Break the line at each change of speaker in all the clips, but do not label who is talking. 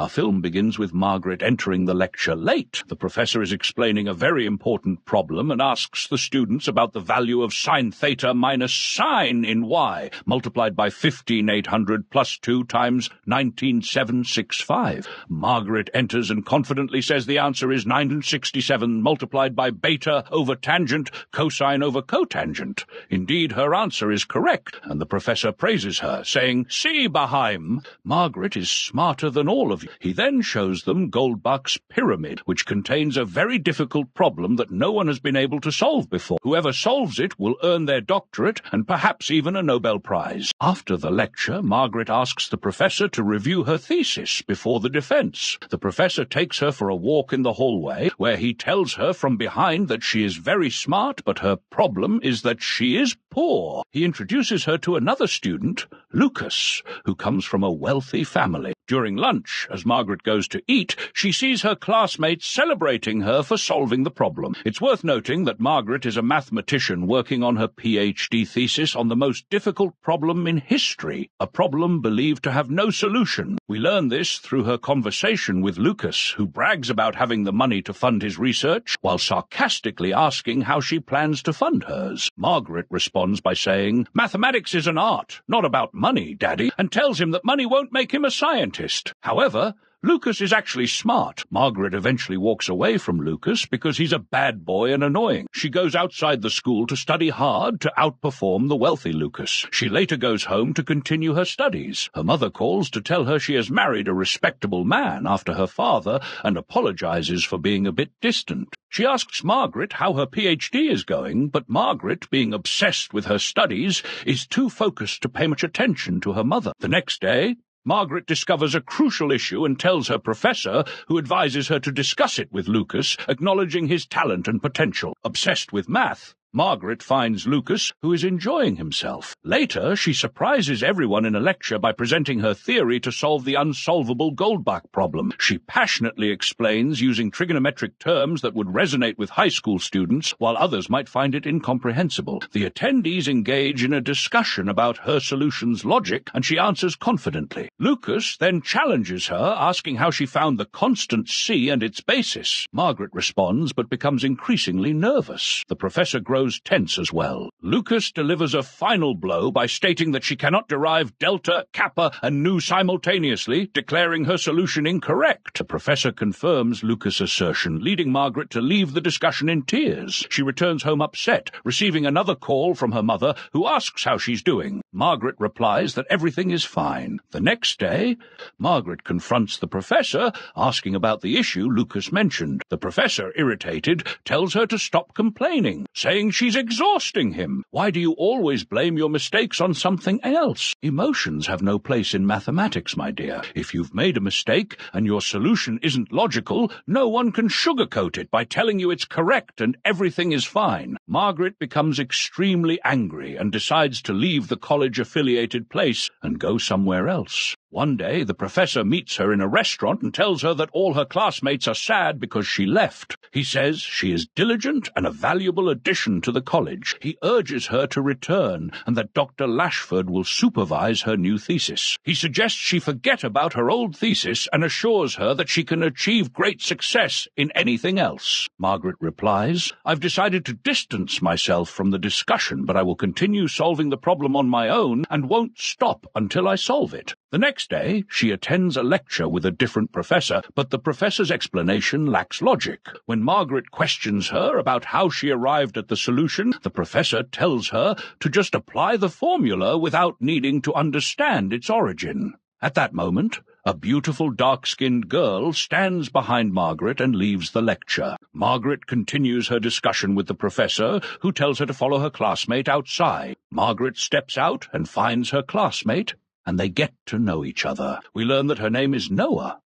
Our film begins with Margaret entering the lecture late. The professor is explaining a very important problem and asks the students about the value of sine theta minus sine in y, multiplied by 15,800 plus 2 times 19,765. Margaret enters and confidently says the answer is 967 multiplied by beta over tangent, cosine over cotangent. Indeed, her answer is correct, and the professor praises her, saying, "See, Baheim, Margaret is smarter than all of you." He then shows them Goldbach's pyramid, which contains a very difficult problem that no one has been able to solve before. Whoever solves it will earn their doctorate and perhaps even a Nobel Prize. After the lecture, Margaret asks the professor to review her thesis before the defense. The professor takes her for a walk in the hallway, where he tells her from behind that she is very smart, but her problem is that she is poor. He introduces her to another student, Lucas, who comes from a wealthy family. During lunch, as Margaret goes to eat, she sees her classmates celebrating her for solving the problem. It's worth noting that Margaret is a mathematician working on her PhD thesis on the most difficult problem in history, a problem believed to have no solution. We learn this through her conversation with Lucas, who brags about having the money to fund his research, while sarcastically asking how she plans to fund hers. Margaret responds by saying, "Mathematics is an art, not about money, Daddy," and tells him that money won't make him a scientist. However, Lucas is actually smart. Margaret eventually walks away from Lucas because he's a bad boy and annoying. She goes outside the school to study hard to outperform the wealthy Lucas. She later goes home to continue her studies. Her mother calls to tell her she has married a respectable man after her father and apologizes for being a bit distant. She asks Margaret how her PhD is going, but Margaret, being obsessed with her studies, is too focused to pay much attention to her mother. The next day, Margaret discovers a crucial issue and tells her professor, who advises her to discuss it with Lucas, acknowledging his talent and potential. Obsessed with math, Margaret finds Lucas, who is enjoying himself. Later, she surprises everyone in a lecture by presenting her theory to solve the unsolvable Goldbach problem. She passionately explains using trigonometric terms that would resonate with high school students, while others might find it incomprehensible. The attendees engage in a discussion about her solution's logic, and she answers confidently. Lucas then challenges her, asking how she found the constant C and its basis. Margaret responds, but becomes increasingly nervous. The professor grows tense as well. Lucas delivers a final blow by stating that she cannot derive delta, kappa, and nu simultaneously, declaring her solution incorrect. The professor confirms Lucas' assertion, leading Margaret to leave the discussion in tears. She returns home upset, receiving another call from her mother, who asks how she's doing. Margaret replies that everything is fine. The next day, Margaret confronts the professor, asking about the issue Lucas mentioned. The professor, irritated, tells her to stop complaining, saying she's exhausting him. "Why do you always blame your mistakes on something else? Emotions have no place in mathematics, my dear. If you've made a mistake and your solution isn't logical, no one can sugarcoat it by telling you it's correct and everything is fine." Margaret becomes extremely angry and decides to leave the college-affiliated place and go somewhere else. One day, the professor meets her in a restaurant and tells her that all her classmates are sad because she left. He says she is diligent and a valuable addition to the college. He urges her to return and that Dr. Lashford will supervise her new thesis. He suggests she forget about her old thesis and assures her that she can achieve great success in anything else. Margaret replies, "I've decided to distance myself from the discussion, but I will continue solving the problem on my own and won't stop until I solve it." The next day, she attends a lecture with a different professor, but the professor's explanation lacks logic. When Margaret questions her about how she arrived at the solution, the professor tells her to just apply the formula without needing to understand its origin. At that moment, a beautiful dark-skinned girl stands behind Margaret and leaves the lecture. Margaret continues her discussion with the professor, who tells her to follow her classmate outside. Margaret steps out and finds her classmate, and they get to know each other. We learn that her name is Noah.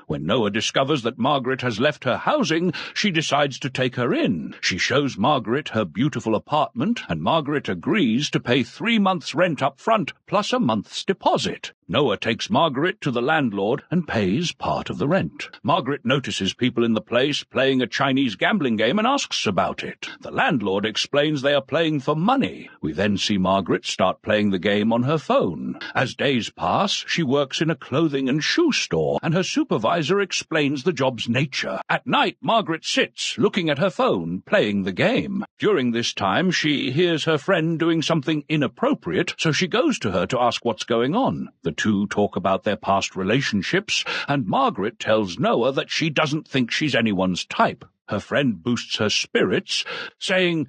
When Noah discovers that Margaret has left her housing, she decides to take her in. She shows Margaret her beautiful apartment, and Margaret agrees to pay 3 months' rent up front, plus a month's deposit. Noah takes Margaret to the landlord and pays part of the rent. Margaret notices people in the place playing a Chinese gambling game and asks about it. The landlord explains they are playing for money. We then see Margaret start playing the game on her phone. As days pass, she works in a clothing and shoe store, and her supervisor explains the job's nature. At night, Margaret sits, looking at her phone, playing the game. During this time, she hears her friend doing something inappropriate, so she goes to her to ask what's going on. The two talk about their past relationships, and Margaret tells Noah that she doesn't think she's anyone's type. Her friend boosts her spirits, saying,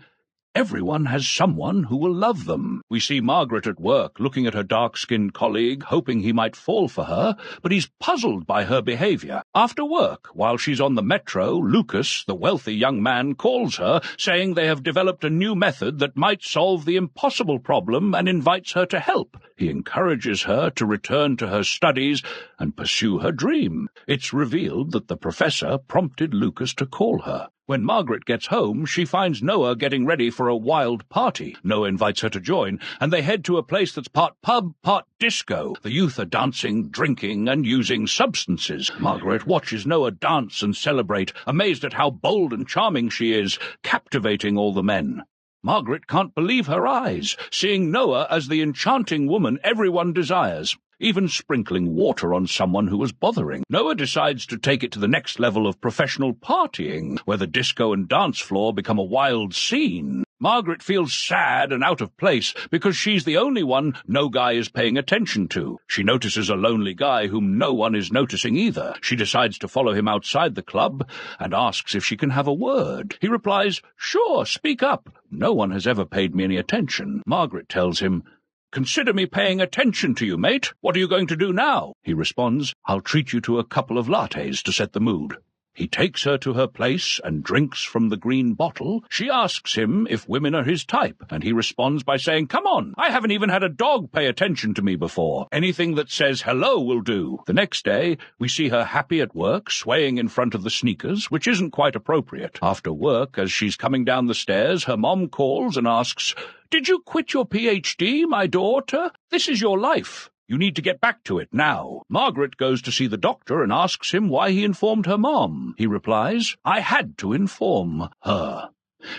"Everyone has someone who will love them." We see Margaret at work, looking at her dark-skinned colleague, hoping he might fall for her, but he's puzzled by her behavior. After work, while she's on the metro, Lucas, the wealthy young man, calls her, saying they have developed a new method that might solve the impossible problem and invites her to help. He encourages her to return to her studies and pursue her dream. It's revealed that the professor prompted Lucas to call her. When Margaret gets home, she finds Noah getting ready for a wild party. Noah invites her to join, and they head to a place that's part pub, part disco. The youth are dancing, drinking, and using substances. Margaret watches Noah dance and celebrate, amazed at how bold and charming she is, captivating all the men. Margaret can't believe her eyes, seeing Noah as the enchanting woman everyone desires, even sprinkling water on someone who was bothering. Noah decides to take it to the next level of professional partying, where the disco and dance floor become a wild scene. Margaret feels sad and out of place because she's the only one no guy is paying attention to. She notices a lonely guy whom no one is noticing either. She decides to follow him outside the club and asks if she can have a word. He replies, "Sure, speak up. No one has ever paid me any attention." Margaret tells him, "Consider me paying attention to you, mate. What are you going to do now?" He responds, "I'll treat you to a couple of lattes to set the mood." He takes her to her place and drinks from the green bottle. She asks him if women are his type, and he responds by saying, "Come on, I haven't even had a dog pay attention to me before. Anything that says hello will do." The next day, we see her happy at work, swaying in front of the sneakers, which isn't quite appropriate. After work, as she's coming down the stairs, her mom calls and asks, "Did you quit your PhD, my daughter? This is your life. You need to get back to it now." Margaret goes to see the doctor and asks him why he informed her mom. He replies, "I had to inform her."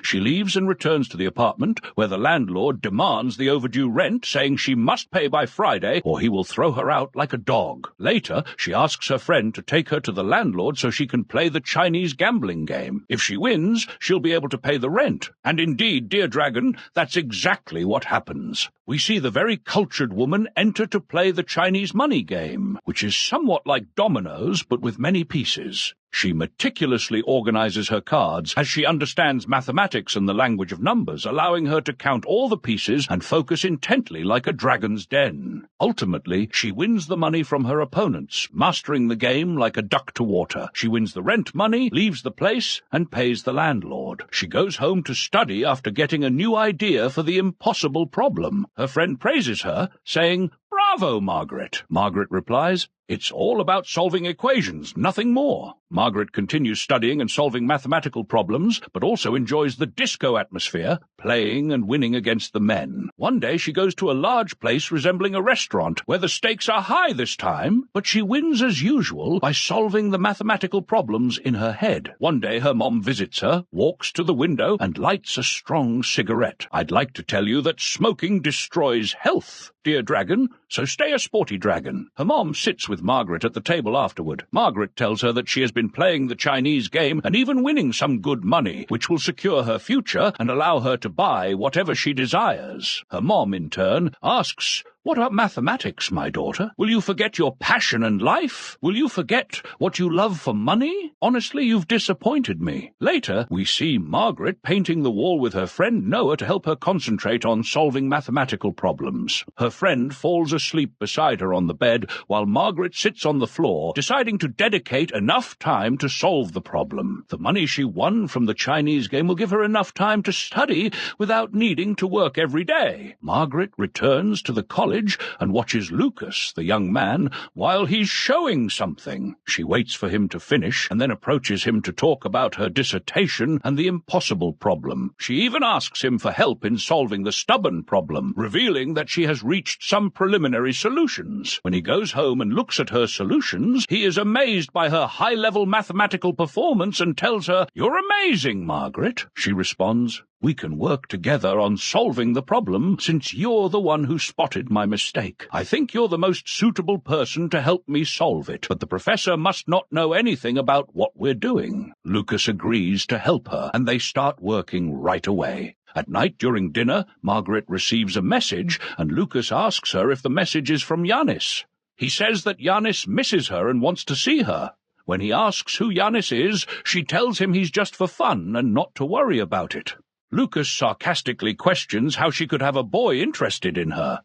She leaves and returns to the apartment, where the landlord demands the overdue rent, saying she must pay by Friday or he will throw her out like a dog. Later, she asks her friend to take her to the landlord so she can play the Chinese gambling game. If she wins, she'll be able to pay the rent. And indeed, dear dragon, that's exactly what happens. We see the very cultured woman enter to play the Chinese money game, which is somewhat like dominoes but with many pieces. She meticulously organizes her cards as she understands mathematics and the language of numbers, allowing her to count all the pieces and focus intently like a dragon's den. Ultimately, she wins the money from her opponents, mastering the game like a duck to water. She wins the rent money, leaves the place, and pays the landlord. She goes home to study after getting a new idea for the impossible problem. Her friend praises her, saying, "Bravo, Margaret." Margaret replies, "It's all about solving equations, nothing more." Margaret continues studying and solving mathematical problems, but also enjoys the disco atmosphere, playing and winning against the men. One day she goes to a large place resembling a restaurant, where the stakes are high this time, but she wins as usual by solving the mathematical problems in her head. One day her mom visits her, walks to the window, and lights a strong cigarette. "I'd like to tell you that smoking destroys health, dear dragon, so stay a sporty dragon." Her mom sits with Margaret at the table afterward. Margaret tells her that she has been playing the Chinese game and even winning some good money, which will secure her future and allow her to buy whatever she desires. Her mom, in turn, asks, "What about mathematics, my daughter? Will you forget your passion and life? Will you forget what you love for money? Honestly, you've disappointed me." Later, we see Margaret painting the wall with her friend Noah to help her concentrate on solving mathematical problems. Her friend falls asleep beside her on the bed, while Margaret sits on the floor, deciding to dedicate enough time to solve the problem. The money she won from the Chinese game will give her enough time to study without needing to work every day. Margaret returns to the college college and watches Lucas, the young man, while he's showing something. She waits for him to finish and then approaches him to talk about her dissertation and the impossible problem. She even asks him for help in solving the stubborn problem, revealing that she has reached some preliminary solutions. When he goes home and looks at her solutions, he is amazed by her high-level mathematical performance and tells her, "You're amazing, Margaret." She responds, "We can work together on solving the problem since you're the one who spotted my mistake. I think you're the most suitable person to help me solve it, but the professor must not know anything about what we're doing." Lucas agrees to help her, and they start working right away. At night during dinner, Margaret receives a message, and Lucas asks her if the message is from Yanis. He says that Yanis misses her and wants to see her. When he asks who Yanis is, she tells him he's just for fun and not to worry about it. Lucas sarcastically questions how she could have a boy interested in her.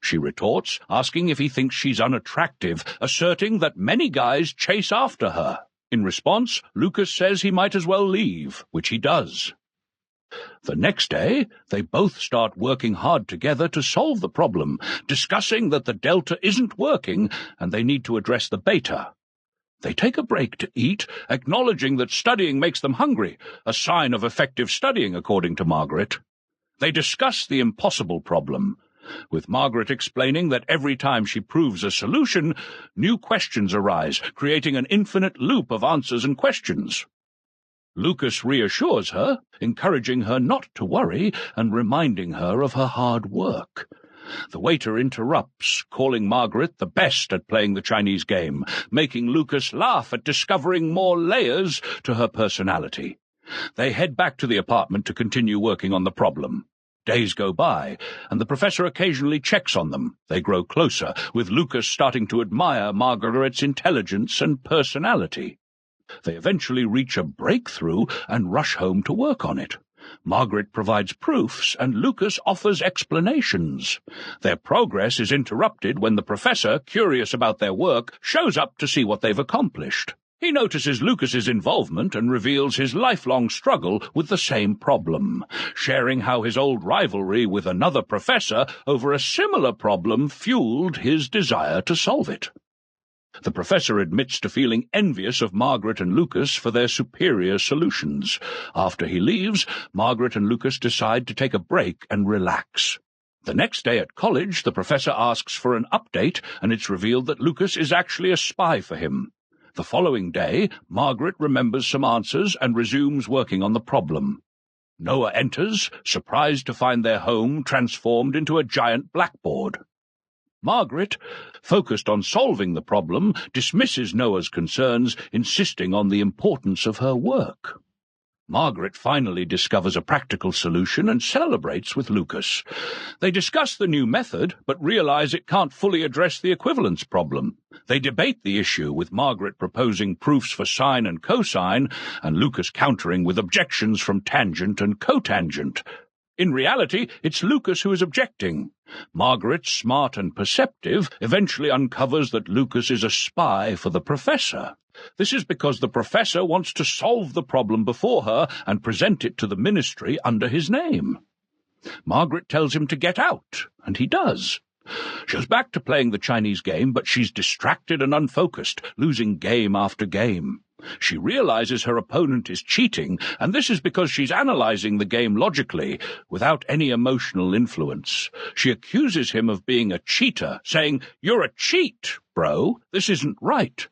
She retorts, asking if he thinks she's unattractive, asserting that many guys chase after her. In response, Lucas says he might as well leave, which he does. The next day, they both start working hard together to solve the problem, discussing that the delta isn't working and they need to address the beta. They take a break to eat, acknowledging that studying makes them hungry, a sign of effective studying, according to Margaret. They discuss the impossible problem, with Margaret explaining that every time she proves a solution, new questions arise, creating an infinite loop of answers and questions. Lucas reassures her, encouraging her not to worry and reminding her of her hard work. The waiter interrupts, calling Margaret the best at playing the Chinese game, making Lucas laugh at discovering more layers to her personality. They head back to the apartment to continue working on the problem. Days go by, and the professor occasionally checks on them. They grow closer, with Lucas starting to admire Margaret's intelligence and personality. They eventually reach a breakthrough and rush home to work on it. Margaret provides proofs, and Lucas offers explanations. Their progress is interrupted when the professor, curious about their work, shows up to see what they've accomplished. He notices Lucas's involvement and reveals his lifelong struggle with the same problem, sharing how his old rivalry with another professor over a similar problem fueled his desire to solve it. The professor admits to feeling envious of Margaret and Lucas for their superior solutions. After he leaves, Margaret and Lucas decide to take a break and relax. The next day at college, the professor asks for an update, and it's revealed that Lucas is actually a spy for him. The following day, Margaret remembers some answers and resumes working on the problem. Noah enters, surprised to find their home transformed into a giant blackboard. Margaret, focused on solving the problem, dismisses Noah's concerns, insisting on the importance of her work. Margaret finally discovers a practical solution and celebrates with Lucas. They discuss the new method, but realize it can't fully address the equivalence problem. They debate the issue, with Margaret proposing proofs for sine and cosine, and Lucas countering with objections from tangent and cotangent. In reality, it's Lucas who is objecting. Margaret, smart and perceptive, eventually uncovers that Lucas is a spy for the professor. This is because the professor wants to solve the problem before her and present it to the ministry under his name. Margaret tells him to get out, and he does. She goes back to playing the Chinese game, but she's distracted and unfocused, losing game after game. She realizes her opponent is cheating, and this is because she's analyzing the game logically, without any emotional influence. She accuses him of being a cheater, saying, "You're a cheat, bro. This isn't right."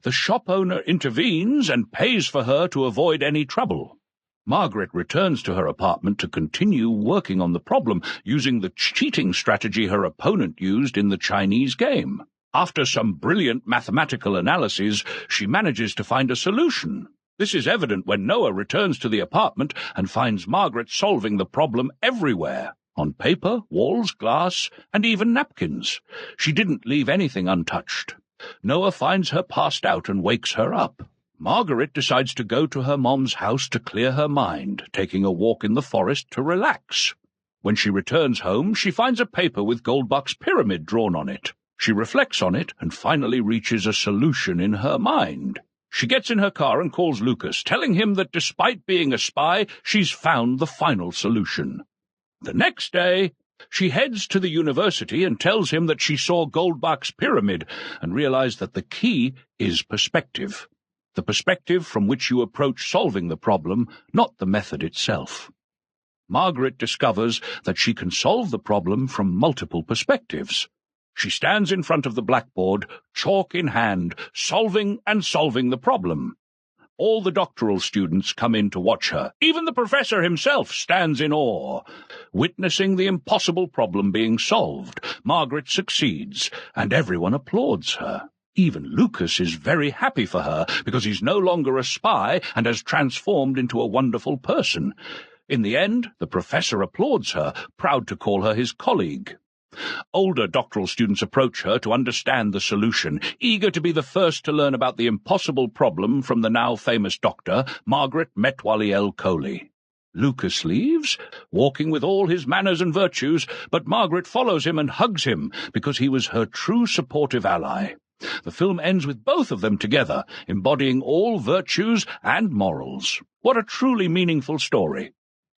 The shop owner intervenes and pays for her to avoid any trouble. Margaret returns to her apartment to continue working on the problem, using the cheating strategy her opponent used in the Chinese game. After some brilliant mathematical analyses, she manages to find a solution. This is evident when Noah returns to the apartment and finds Margaret solving the problem everywhere, on paper, walls, glass, and even napkins. She didn't leave anything untouched. Noah finds her passed out and wakes her up. Margaret decides to go to her mom's house to clear her mind, taking a walk in the forest to relax. When she returns home, she finds a paper with Goldbach's pyramid drawn on it. She reflects on it and finally reaches a solution in her mind. She gets in her car and calls Lucas, telling him that despite being a spy, she's found the final solution. The next day, She heads to the university and tells him that she saw Goldbach's pyramid and realized that the key is perspective. The perspective from which you approach solving the problem, not the method itself. Margaret discovers that she can solve the problem from multiple perspectives. She stands in front of the blackboard, chalk in hand, solving the problem. All the doctoral students come in to watch her. Even the professor himself stands in awe. Witnessing the impossible problem being solved, Margaret succeeds, and everyone applauds her. Even Lucas is very happy for her, because he's no longer a spy and has transformed into a wonderful person. In the end, the professor applauds her, proud to call her his colleague. Older doctoral students approach her to understand the solution, eager to be the first to learn about the impossible problem from the now famous doctor, Margaret Metwaliel Coley. Lucas leaves, walking with all his manners and virtues, but Margaret follows him and hugs him because he was her true supportive ally. The film ends with both of them together, embodying all virtues and morals. What a truly meaningful story.